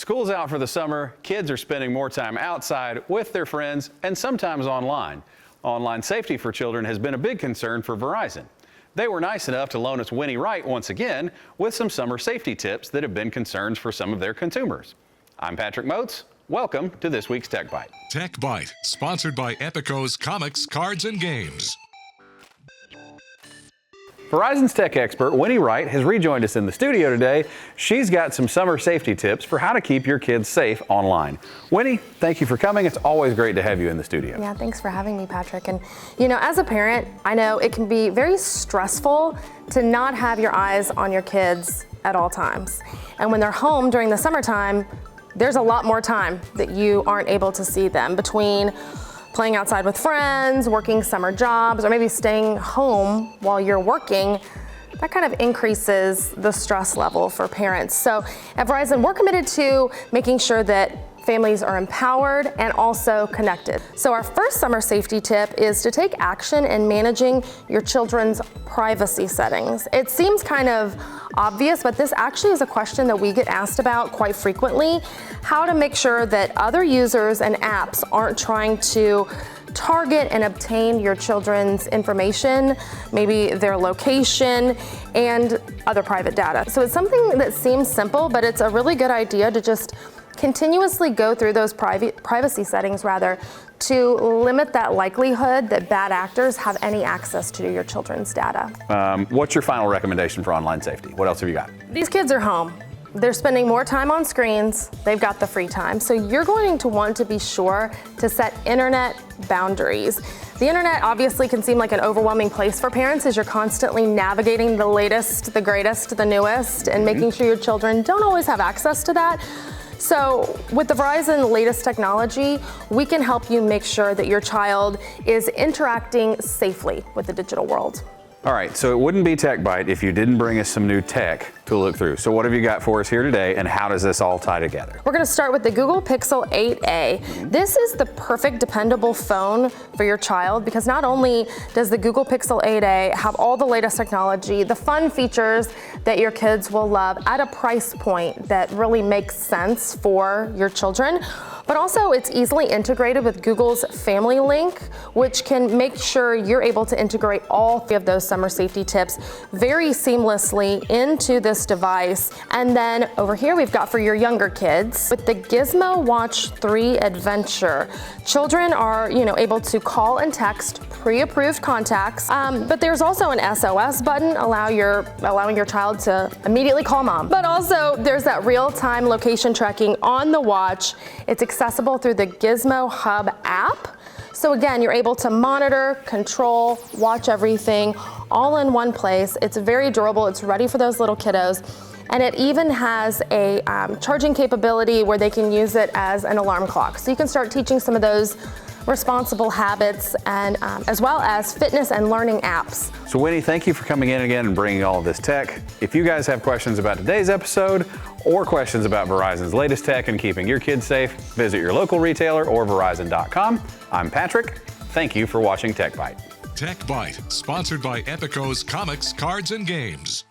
School's out for the summer, kids are spending more time outside with their friends and sometimes online. Online safety for children has been a big concern for Verizon. They were nice enough to loan us Winnie Wright once again with some summer safety tips that have been concerns for some of their consumers. I'm Patrick Moats. Welcome to this week's Tech Bite. Tech Bite, sponsored by Epico's Comics, Cards, and Games. Verizon's tech expert, Winnie Wright, has rejoined us in the studio today. She's got some summer safety tips for how to keep your kids safe online. Winnie, thank you for coming. It's always great to have you in the studio. Yeah, thanks for having me, Patrick. And you know, as a parent, I know it can be very stressful to not have your eyes on your kids at all times. And when they're home during the summertime, there's a lot more time that you aren't able to see them between playing outside with friends, working summer jobs, or maybe staying home while you're working. That kind of increases the stress level for parents. So at Verizon, we're committed to making sure that families are empowered and also connected. So our first summer safety tip is to take action in managing your children's privacy settings. It seems kind of obvious, but this actually is a question that we get asked about quite frequently. How to make sure that other users and apps aren't trying to target and obtain your children's information, maybe their location and other private data. So it's something that seems simple, but it's a really good idea to just continuously go through those privacy settings to limit that likelihood that bad actors have any access to your children's data. What's your final recommendation for online safety? What else have you got? These kids are home. They're spending more time on screens. They've got the free time. So you're going to want to be sure to set internet boundaries. The internet obviously can seem like an overwhelming place for parents as you're constantly navigating the latest, the greatest, the newest, and making sure your children don't always have access to that. So with the Verizon latest technology, we can help you make sure that your child is interacting safely with the digital world. All right, so it wouldn't be Tech Bite if you didn't bring us some new tech to look through. So what have you got for us here today, and how does this all tie together? We're going to start with the Google Pixel 8a. This is the perfect dependable phone for your child because not only does the Google Pixel 8a have all the latest technology, the fun features that your kids will love at a price point that really makes sense for your children, but also it's easily integrated with Google's Family Link, which can make sure you're able to integrate all three of those summer safety tips very seamlessly into this device. And then over here we've got for your younger kids with the Gizmo Watch 3 Adventure. Children are, able to call and text pre-approved contacts, but there's also an SOS button allowing your child to immediately call mom. But also there's that real-time location tracking on the watch. It's accessible through the Gizmo Hub app. So again, you're able to monitor, control, watch everything all in one place. It's very durable. It's ready for those little kiddos. And it even has a charging capability where they can use it as an alarm clock. So you can start teaching some of those responsible habits and as well as fitness and learning apps. So Winnie, thank you for coming in again and bringing all of this tech. If you guys have questions about today's episode or questions about Verizon's latest tech and keeping your kids safe, visit your local retailer or Verizon.com. I'm Patrick. Thank you for watching Tech Bite. Tech Bite, sponsored by Epico's Comics, Cards, and Games.